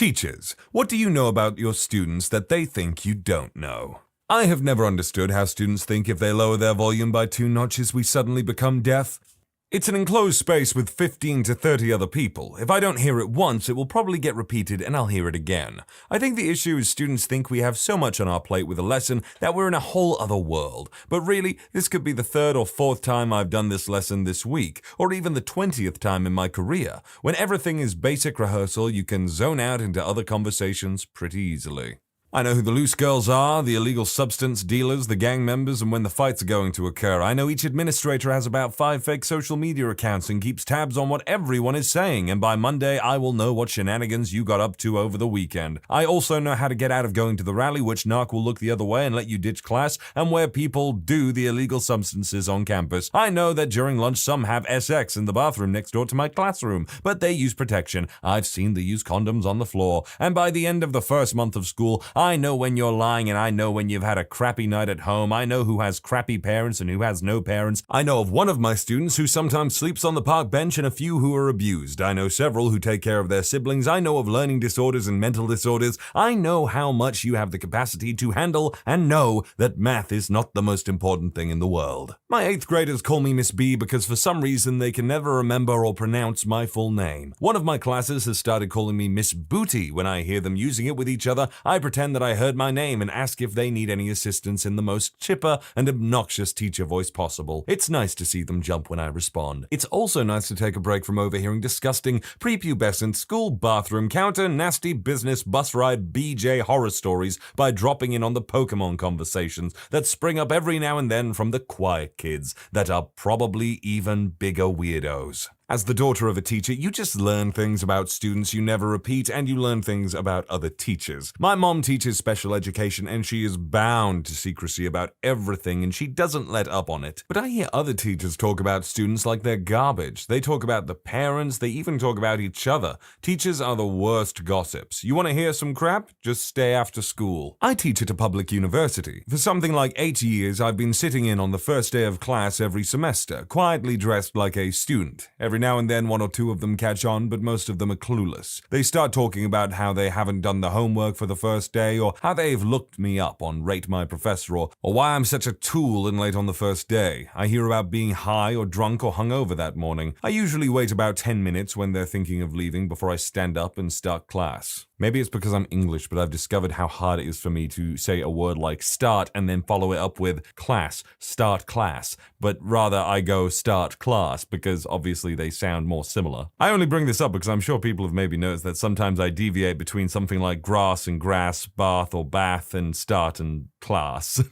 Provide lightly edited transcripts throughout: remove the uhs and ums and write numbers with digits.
Teachers, what do you know about your students that they think you don't know? I have never understood how students think if they lower their volume by 2 notches we suddenly become deaf. It's an enclosed space with 15 to 30 other people. If I don't hear it once, it will probably get repeated and I'll hear it again. I think the issue is students think we have so much on our plate with a lesson that we're in a whole other world. But really, this could be the 3rd or 4th time I've done this lesson this week, or even the 20th time in my career. When everything is basic rehearsal, you can zone out into other conversations pretty easily. I know who the loose girls are, the illegal substance dealers, the gang members, and when the fights are going to occur. I know each administrator has about 5 fake social media accounts and keeps tabs on what everyone is saying, and by Monday I will know what shenanigans you got up to over the weekend. I also know how to get out of going to the rally, which narc will look the other way and let you ditch class, and where people do the illegal substances on campus. I know that during lunch some have SX in the bathroom next door to my classroom, but they use protection. I've seen they use condoms on the floor, and by the end of the first month of school, I know when you're lying and I know when you've had a crappy night at home. I know who has crappy parents and who has no parents. I know of one of my students who sometimes sleeps on the park bench and a few who are abused. I know several who take care of their siblings. I know of learning disorders and mental disorders. I know how much you have the capacity to handle and know that math is not the most important thing in the world. My 8th graders call me Miss B because for some reason they can never remember or pronounce my full name. One of my classes has started calling me Miss Booty. When I hear them using it with each other, I pretend that I heard my name and ask if they need any assistance in the most chipper and obnoxious teacher voice possible. It's nice to see them jump when I respond. It's also nice to take a break from overhearing disgusting, prepubescent, school bathroom, counter, nasty business, bus ride, BJ horror stories by dropping in on the Pokemon conversations that spring up every now and then from the quiet kids that are probably even bigger weirdos. As the daughter of a teacher, you just learn things about students you never repeat, and you learn things about other teachers. My mom teaches special education, and she is bound to secrecy about everything, and she doesn't let up on it. But I hear other teachers talk about students like they're garbage. They talk about the parents, they even talk about each other. Teachers are the worst gossips. You want to hear some crap? Just stay after school. I teach at a public university. For something like 8 years, I've been sitting in on the first day of class every semester, quietly dressed like a student. Every now and then 1 or 2 of them catch on, but most of them are clueless. They start talking about how they haven't done the homework for the first day, or how they've looked me up on Rate My Professor, or why I'm such a tool and late on the first day. I hear about being high or drunk or hungover that morning. I usually wait about 10 minutes when they're thinking of leaving before I stand up and start class. Maybe it's because I'm English, but I've discovered how hard it is for me to say a word like start and then follow it up with class, start class. But rather I go start class because obviously they sound more similar. I only bring this up because I'm sure people have maybe noticed that sometimes I deviate between something like grass and grass, bath or bath, and start and class.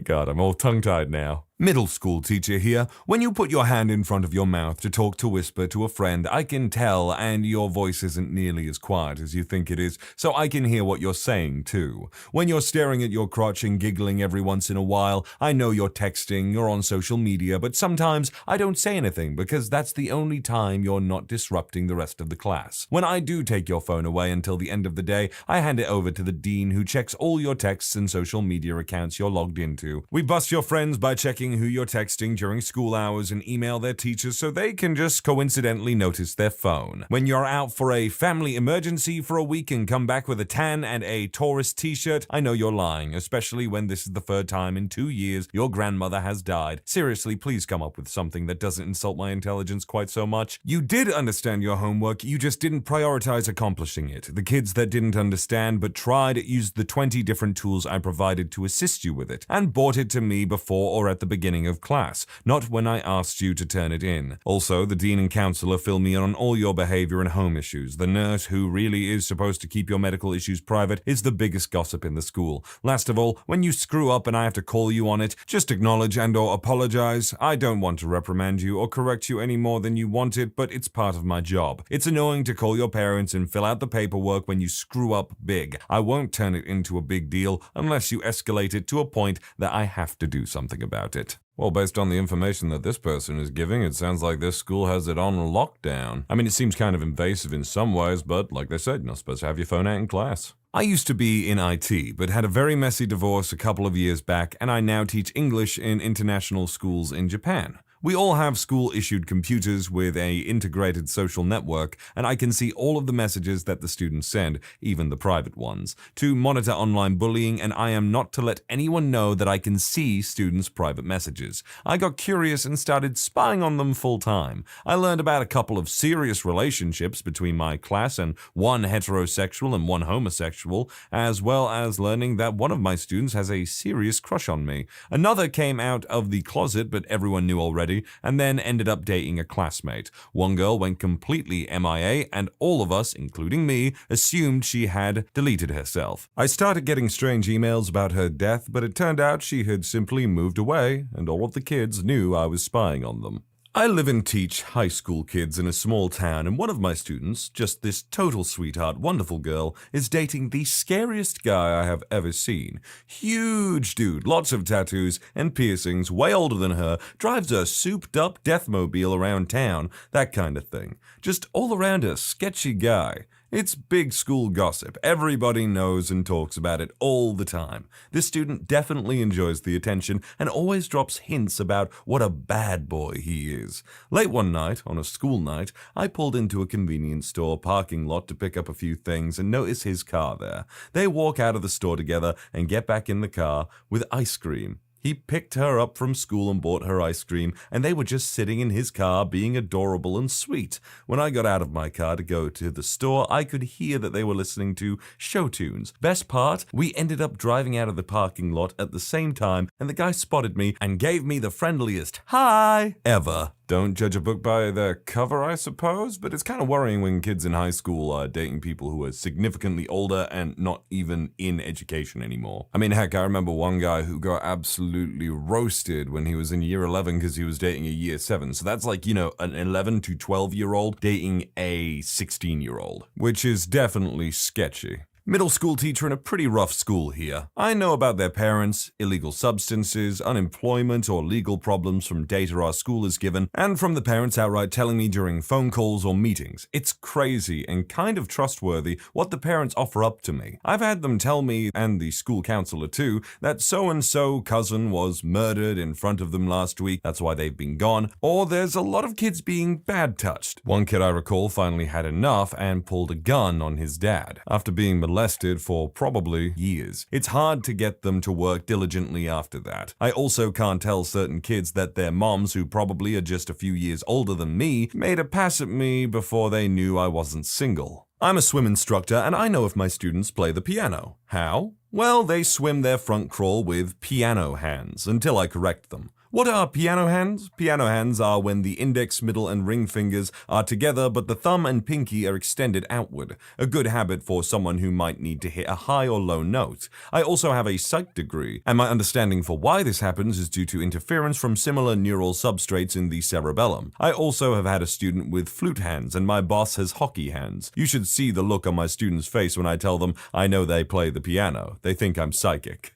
God, I'm all tongue-tied now. Middle school teacher here. When you put your hand in front of your mouth to talk to whisper to a friend, I can tell, and your voice isn't nearly as quiet as you think it is, so I can hear what you're saying too. When you're staring at your crotch and giggling every once in a while, I know you're texting or on social media, but sometimes I don't say anything because that's the only time you're not disrupting the rest of the class. When I do take your phone away until the end of the day, I hand it over to the dean who checks all your texts and social media accounts you're logged into. We bust your friends by checking who you're texting during school hours and email their teachers so they can just coincidentally notice their phone. When you're out for a family emergency for a week and come back with a tan and a tourist t-shirt, I know you're lying, especially when this is the 3rd time in 2 years your grandmother has died. Seriously, please come up with something that doesn't insult my intelligence quite so much. You did understand your homework, you just didn't prioritize accomplishing it. The kids that didn't understand but tried used the 20 different tools I provided to assist you with it, and brought it to me before or at the beginning of class, not when I asked you to turn it in. Also, the dean and counselor fill me in on all your behavior and home issues. The nurse, who really is supposed to keep your medical issues private, is the biggest gossip in the school. Last of all, when you screw up and I have to call you on it, just acknowledge and or apologize. I don't want to reprimand you or correct you any more than you want it, but it's part of my job. It's annoying to call your parents and fill out the paperwork when you screw up big. I won't turn it into a big deal unless you escalate it to a point that I have to do something about it. Well, based on the information that this person is giving, it sounds like this school has it on lockdown. I mean, it seems kind of invasive in some ways, but like they said, you're not supposed to have your phone out in class. I used to be in IT, but had a very messy divorce a couple of years back, and I now teach English in international schools in Japan. We all have school-issued computers with a integrated social network, and I can see all of the messages that the students send, even the private ones, to monitor online bullying, and I am not to let anyone know that I can see students' private messages. I got curious and started spying on them full-time. I learned about a couple of serious relationships between my class and one heterosexual and one homosexual, as well as learning that one of my students has a serious crush on me. Another came out of the closet, but everyone knew already, and then ended up dating a classmate. One girl went completely MIA, and all of us, including me, assumed she had deleted herself. I started getting strange emails about her death, but it turned out she had simply moved away, and all of the kids knew I was spying on them. I live and teach high school kids in a small town, and one of my students, just this total sweetheart, wonderful girl, is dating the scariest guy I have ever seen. Huge dude, lots of tattoos and piercings, way older than her, drives a souped-up deathmobile around town, that kind of thing. Just all around a sketchy guy. It's big school gossip. Everybody knows and talks about it all the time. This student definitely enjoys the attention and always drops hints about what a bad boy he is. Late one night, on a school night, I pulled into a convenience store parking lot to pick up a few things and notice his car there. They walk out of the store together and get back in the car with ice cream. He picked her up from school and bought her ice cream, and they were just sitting in his car being adorable and sweet. When I got out of my car to go to the store, I could hear that they were listening to show tunes. Best part, we ended up driving out of the parking lot at the same time, and the guy spotted me and gave me the friendliest hi ever. Don't judge a book by their cover, I suppose, but it's kind of worrying when kids in high school are dating people who are significantly older and not even in education anymore. I mean, heck, I remember one guy who got absolutely roasted when he was in year 11 because he was dating a year 7. So that's like, an 11 to 12-year-old dating a 16-year-old, which is definitely sketchy. Middle school teacher in a pretty rough school here. I know about their parents, illegal substances, unemployment, or legal problems from data our school is given, and from the parents outright telling me during phone calls or meetings. It's crazy and kind of trustworthy what the parents offer up to me. I've had them tell me, and the school counselor too, that so-and-so cousin was murdered in front of them last week, that's why they've been gone, or there's a lot of kids being bad touched. One kid I recall finally had enough and pulled a gun on his dad, after being molested for probably years. It's hard to get them to work diligently after that. I also can't tell certain kids that their moms, who probably are just a few years older than me, made a pass at me before they knew I wasn't single. I'm a swim instructor, and I know if my students play the piano. How? Well, they swim their front crawl with piano hands until I correct them. What are piano hands? Piano hands are when the index, middle, and ring fingers are together but the thumb and pinky are extended outward, a good habit for someone who might need to hit a high or low note. I also have a psych degree, and my understanding for why this happens is due to interference from similar neural substrates in the cerebellum. I also have had a student with flute hands, and my boss has hockey hands. You should see the look on my students' face when I tell them I know they play the piano. They think I'm psychic.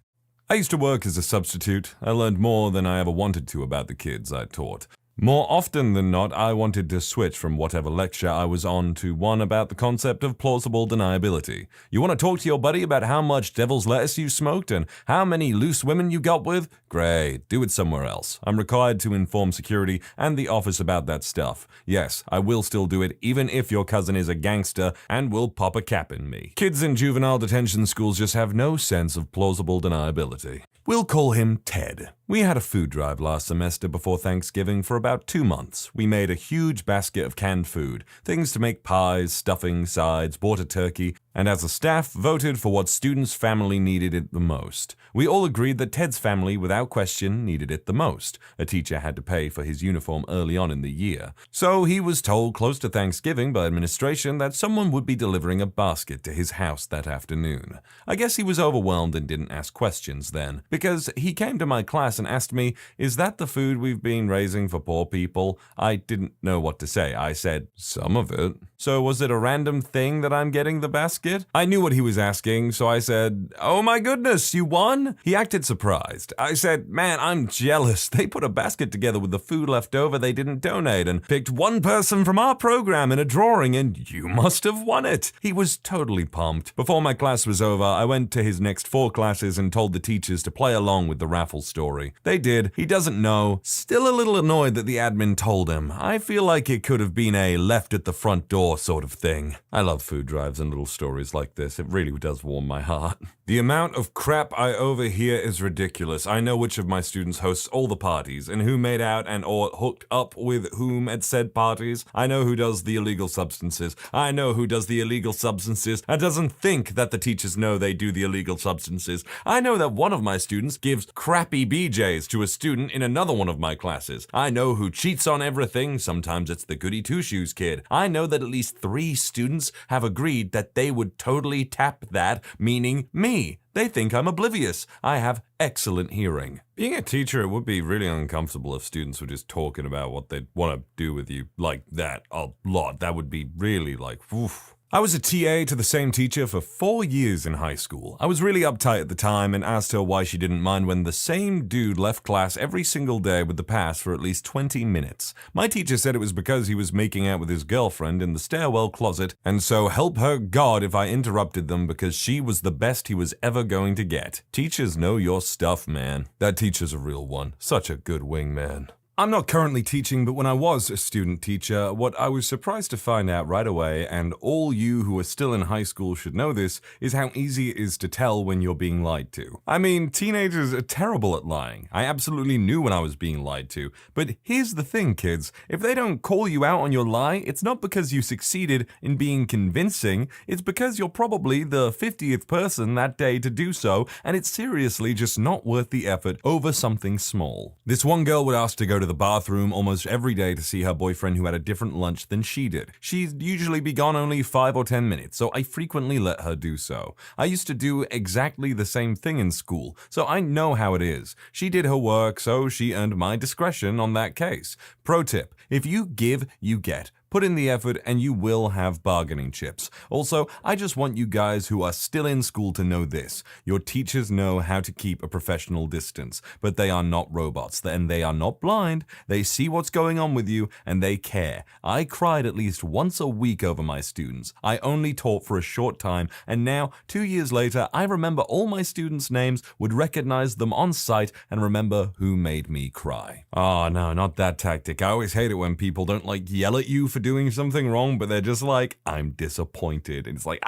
I used to work as a substitute. I learned more than I ever wanted to about the kids I taught. More often than not, I wanted to switch from whatever lecture I was on to one about the concept of plausible deniability. You want to talk to your buddy about how much devil's lettuce you smoked and how many loose women you got with? Great, do it somewhere else. I'm required to inform security and the office about that stuff. Yes, I will still do it even if your cousin is a gangster and will pop a cap in me. Kids in juvenile detention schools just have no sense of plausible deniability. We'll call him Ted. We had a food drive last semester before Thanksgiving for about 2 months. We made a huge basket of canned food, things to make pies, stuffing, sides, bought a turkey, and as a staff voted for what students' family needed it the most. We all agreed that Ted's family, without question, needed it the most. A teacher had to pay for his uniform early on in the year. So he was told close to Thanksgiving by administration that someone would be delivering a basket to his house that afternoon. I guess he was overwhelmed and didn't ask questions then, because he came to my class and asked me, "Is that the food we've been raising for poor people?" I didn't know what to say. I said, "Some of it." So was it a random thing that I'm getting the basket? I knew what he was asking, so I said, oh my goodness, you won? He acted surprised. I said, man, I'm jealous. They put a basket together with the food left over they didn't donate and picked one person from our program in a drawing, and you must have won it. He was totally pumped. Before my class was over, I went to his next 4 classes and told the teachers to play along with the raffle story. They did. He doesn't know. Still a little annoyed that the admin told him. I feel like it could have been a left at the front door sort of thing. I love food drives and little stories like this. It really does warm my heart. The amount of crap I overhear is ridiculous. I know which of my students hosts all the parties and who made out and or hooked up with whom at said parties. I know who does the illegal substances. I know who does the illegal substances and doesn't think that the teachers know they do the illegal substances. I know that one of my students gives crappy BJs to a student in another one of my classes. I know who cheats on everything. Sometimes it's the goody two-shoes kid. I know that at least 3 students have agreed that they would totally tap that, meaning me. They think I'm oblivious. I have excellent hearing. Being a teacher, it would be really uncomfortable if students were just talking about what they'd want to do with you like that a lot. That would be really like, oof. I was a TA to the same teacher for 4 years in high school. I was really uptight at the time and asked her why she didn't mind when the same dude left class every single day with the pass for at least 20 minutes. My teacher said it was because he was making out with his girlfriend in the stairwell closet, and so help her God if I interrupted them because she was the best he was ever going to get. Teachers know your stuff, man. That teacher's a real one. Such a good wingman. I'm not currently teaching, but when I was a student teacher, what I was surprised to find out right away, and all you who are still in high school should know this, is how easy it is to tell when you're being lied to. I mean, teenagers are terrible at lying. I absolutely knew when I was being lied to. But here's the thing, kids. If they don't call you out on your lie, it's not because you succeeded in being convincing, it's because you're probably the 50th person that day to do so, and it's seriously just not worth the effort over something small. This one girl would ask to go to the bathroom almost every day to see her boyfriend who had a different lunch than she did. She'd usually be gone only 5 or 10 minutes, so I frequently let her do so. I used to do exactly the same thing in school, so I know how it is. She did her work, so she earned my discretion on that case. Pro tip, if you give, you get. Put in the effort and you will have bargaining chips. Also, I just want you guys who are still in school to know this. Your teachers know how to keep a professional distance, but they are not robots and they are not blind. They see what's going on with you and they care. I cried at least once a week over my students. I only taught for a short time, and now, 2 years later, I remember all my students' names, would recognize them on sight, and remember who made me cry. Oh no, not that tactic. I always hate it when people don't yell at you for doing something wrong, but they're just like, I'm disappointed. And it's like,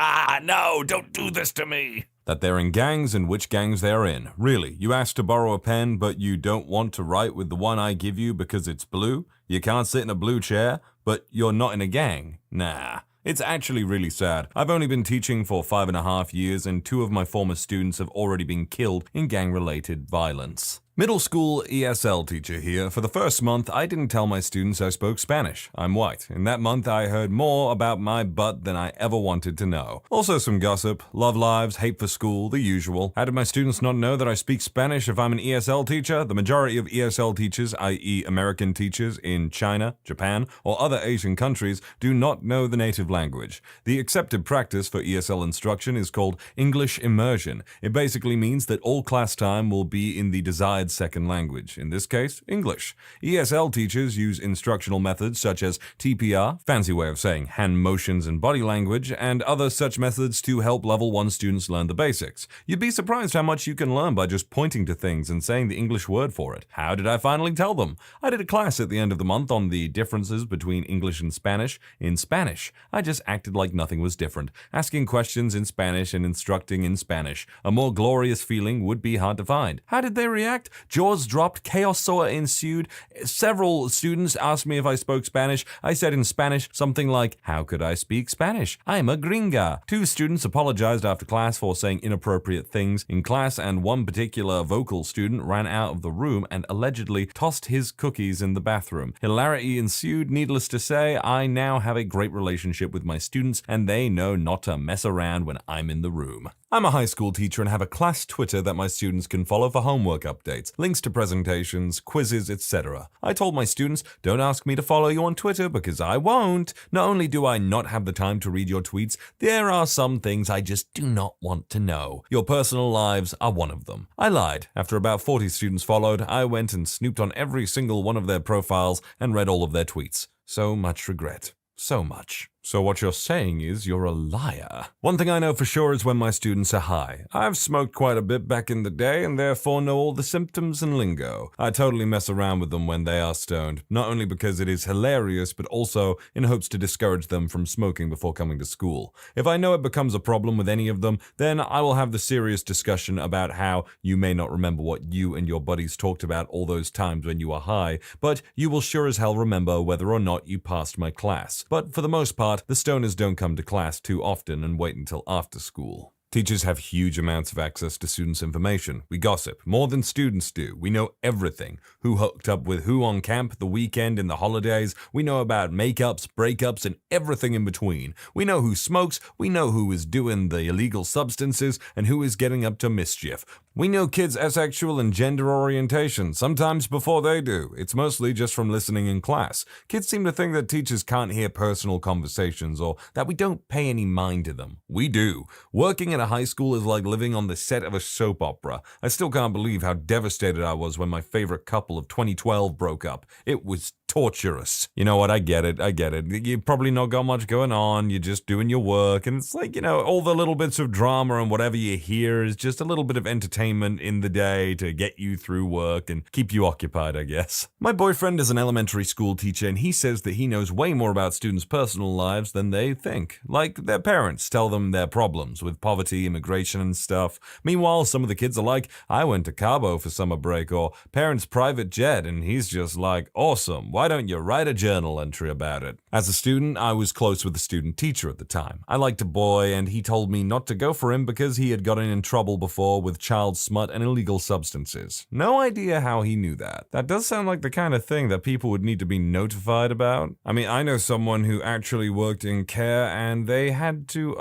no, don't do this to me. That they're in gangs and which gangs they're in. Really, you asked to borrow a pen, but you don't want to write with the one I give you because it's blue? You can't sit in a blue chair, but you're not in a gang? Nah. It's actually really sad. I've only been teaching for 5.5 years, and 2 of my former students have already been killed in gang-related violence. Middle school ESL teacher here. For the first month, I didn't tell my students I spoke Spanish. I'm white. In that month, I heard more about my butt than I ever wanted to know. Also some gossip, love lives, hate for school, the usual. How did my students not know that I speak Spanish if I'm an ESL teacher? The majority of ESL teachers, i.e. American teachers in China, Japan, or other Asian countries, do not know the native language. The accepted practice for ESL instruction is called English immersion. It basically means that all class time will be in the desired second language, in this case, English. ESL teachers use instructional methods such as TPR, fancy way of saying hand motions and body language, and other such methods to help level 1 students learn the basics. You'd be surprised how much you can learn by just pointing to things and saying the English word for it. How did I finally tell them? I did a class at the end of the month on the differences between English and Spanish. In Spanish, I just acted like nothing was different, asking questions in Spanish and instructing in Spanish. A more glorious feeling would be hard to find. How did they react? Jaws dropped, chaos ensued. Several students asked me if I spoke Spanish. I said in Spanish something like, how could I speak Spanish? I'm a gringa. 2 students apologized after class for saying inappropriate things in class, and one particular vocal student ran out of the room and allegedly tossed his cookies in the bathroom. Hilarity ensued. Needless to say, I now have a great relationship with my students, and they know not to mess around when I'm in the room. I'm a high school teacher and have a class Twitter that my students can follow for homework updates. updates, links to presentations, quizzes, etc. I told my students, don't ask me to follow you on Twitter because I won't. Not only do I not have the time to read your tweets, there are some things I just do not want to know. Your personal lives are one of them. I lied. After about 40 students followed, I went and snooped on every single one of their profiles and read all of their tweets. So much regret. So much. So what you're saying is you're a liar. One thing I know for sure is when my students are high. I've smoked quite a bit back in the day and therefore know all the symptoms and lingo. I totally mess around with them when they are stoned, not only because it is hilarious, but also in hopes to discourage them from smoking before coming to school. If I know it becomes a problem with any of them, then I will have the serious discussion about how you may not remember what you and your buddies talked about all those times when you were high, but you will sure as hell remember whether or not you passed my class. But for the most part, the stoners don't come to class too often and wait until after school. Teachers have huge amounts of access to students' information. We gossip more than students do. We know everything. Who hooked up with who on camp, the weekend, in the holidays. We know about makeups, breakups, and everything in between. We know who smokes. We know who is doing the illegal substances and who is getting up to mischief. We know kids' asexual and gender orientation, sometimes before they do. It's mostly just from listening in class. Kids seem to think that teachers can't hear personal conversations or that we don't pay any mind to them. We do. Working at a high school is like living on the set of a soap opera. I still can't believe how devastated I was when my favorite couple of 2012 broke up. It was torturous. You know what? I get it. You've probably not got much going on. You're just doing your work. And it's like, all the little bits of drama and whatever you hear is just a little bit of entertainment in the day to get you through work and keep you occupied, I guess. My boyfriend is an elementary school teacher and he says that he knows way more about students' personal lives than they think. Like their parents tell them their problems with poverty, immigration and stuff. Meanwhile, some of the kids are like, I went to Cabo for summer break, or parents' private jet, and he's just like, awesome. Why don't you write a journal entry about it? As a student, I was close with the student teacher at the time. I liked a boy and he told me not to go for him because he had gotten in trouble before with child smut and illegal substances. No idea how he knew that. That does sound like the kind of thing that people would need to be notified about. I mean, I know someone who actually worked in care and they had to,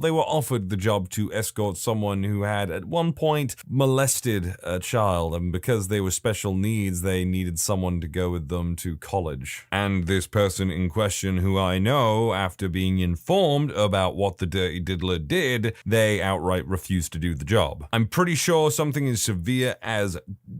they were offered the job to escort someone who had at one point molested a child, and because they were special needs, they needed someone to go with them to college. And this person in question, who I know, after being informed about what the dirty diddler did, they outright refused to do the job. I'm pretty sure something as severe as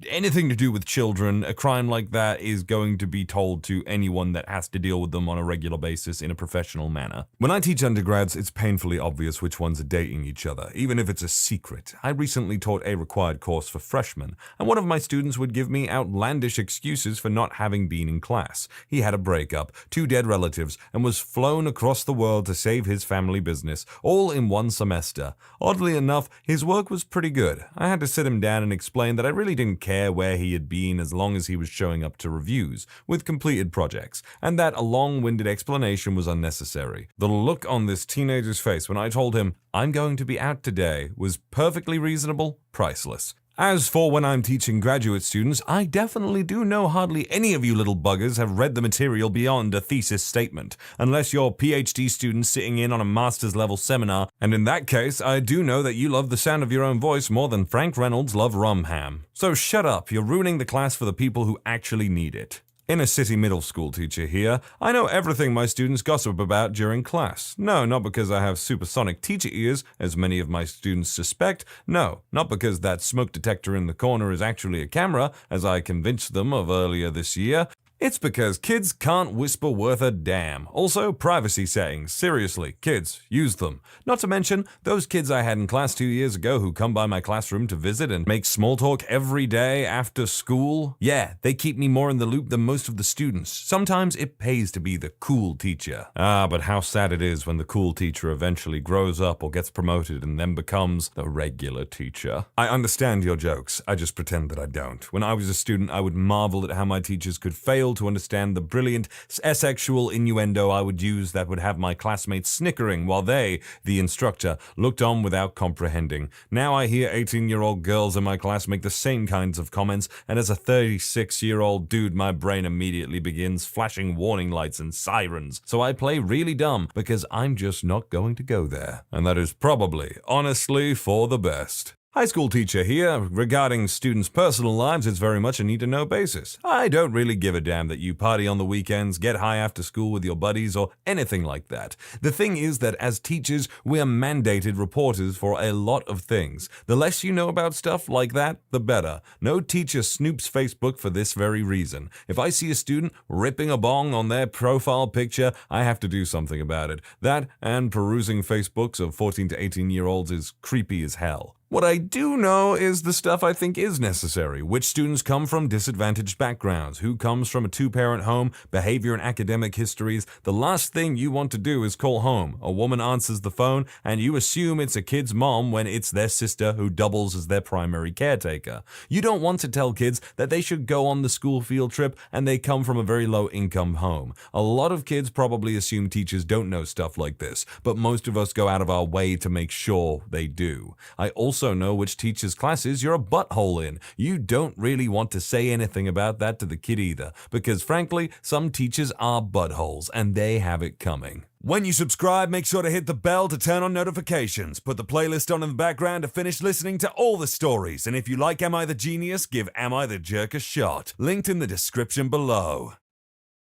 anything to do with children, a crime like that is going to be told to anyone that has to deal with them on a regular basis in a professional manner. When I teach undergrads, it's painfully obvious which ones are dating each other, even if it's a secret. I recently taught a required course for freshmen, and one of my students would give me outlandish excuses for not having been in class. He had a breakup, 2 dead relatives, and was flown across the world to save his family business, all in one semester. Oddly enough, his work was pretty good. I had to sit him down and explain that I really didn't care where he had been as long as he was showing up to reviews with completed projects, and that a long-winded explanation was unnecessary. The look on this teenager's face when I told him, I'm going to be out today, was perfectly reasonable, priceless. As for when I'm teaching graduate students, I definitely do know hardly any of you little buggers have read the material beyond a thesis statement, unless you're PhD students sitting in on a master's level seminar, and in that case, I do know that you love the sound of your own voice more than Frank Reynolds loved rum ham. So shut up, you're ruining the class for the people who actually need it. Inner city middle school teacher here. I know everything my students gossip about during class. No, not because I have supersonic teacher ears, as many of my students suspect. No, not because that smoke detector in the corner is actually a camera, as I convinced them of earlier this year. It's because kids can't whisper worth a damn. Also, privacy settings. Seriously, kids, use them. Not to mention, those kids I had in class 2 years ago who come by my classroom to visit and make small talk every day after school. Yeah, they keep me more in the loop than most of the students. Sometimes it pays to be the cool teacher. But how sad it is when the cool teacher eventually grows up or gets promoted and then becomes the regular teacher. I understand your jokes. I just pretend that I don't. When I was a student, I would marvel at how my teachers could fail to understand the brilliant asexual innuendo I would use that would have my classmates snickering while they, the instructor, looked on without comprehending. Now I hear 18-year-old girls in my class make the same kinds of comments, and as a 36-year-old dude, my brain immediately begins flashing warning lights and sirens. So I play really dumb because I'm just not going to go there. And that is probably, honestly, for the best. High school teacher here. Regarding students' personal lives, it's very much a need-to-know basis. I don't really give a damn that you party on the weekends, get high after school with your buddies, or anything like that. The thing is that as teachers, we are mandated reporters for a lot of things. The less you know about stuff like that, the better. No teacher snoops Facebook for this very reason. If I see a student ripping a bong on their profile picture, I have to do something about it. That and perusing Facebooks of 14 to 18-year-olds is creepy as hell. What I do know is the stuff I think is necessary. Which students come from disadvantaged backgrounds, who comes from a two-parent home, behavior and academic histories. The last thing you want to do is call home. A woman answers the phone, and you assume it's a kid's mom when it's their sister who doubles as their primary caretaker. You don't want to tell kids that they should go on the school field trip and they come from a very low-income home. A lot of kids probably assume teachers don't know stuff like this, but most of us go out of our way to make sure they do. I also know which teacher's classes you're a butthole in. You don't really want to say anything about that to the kid either, because frankly, some teachers are buttholes, and they have it coming. When you subscribe, make sure to hit the bell to turn on notifications. Put the playlist on in the background to finish listening to all the stories. And if you like Am I the Genius, give Am I the Jerk a shot. Linked in the description below.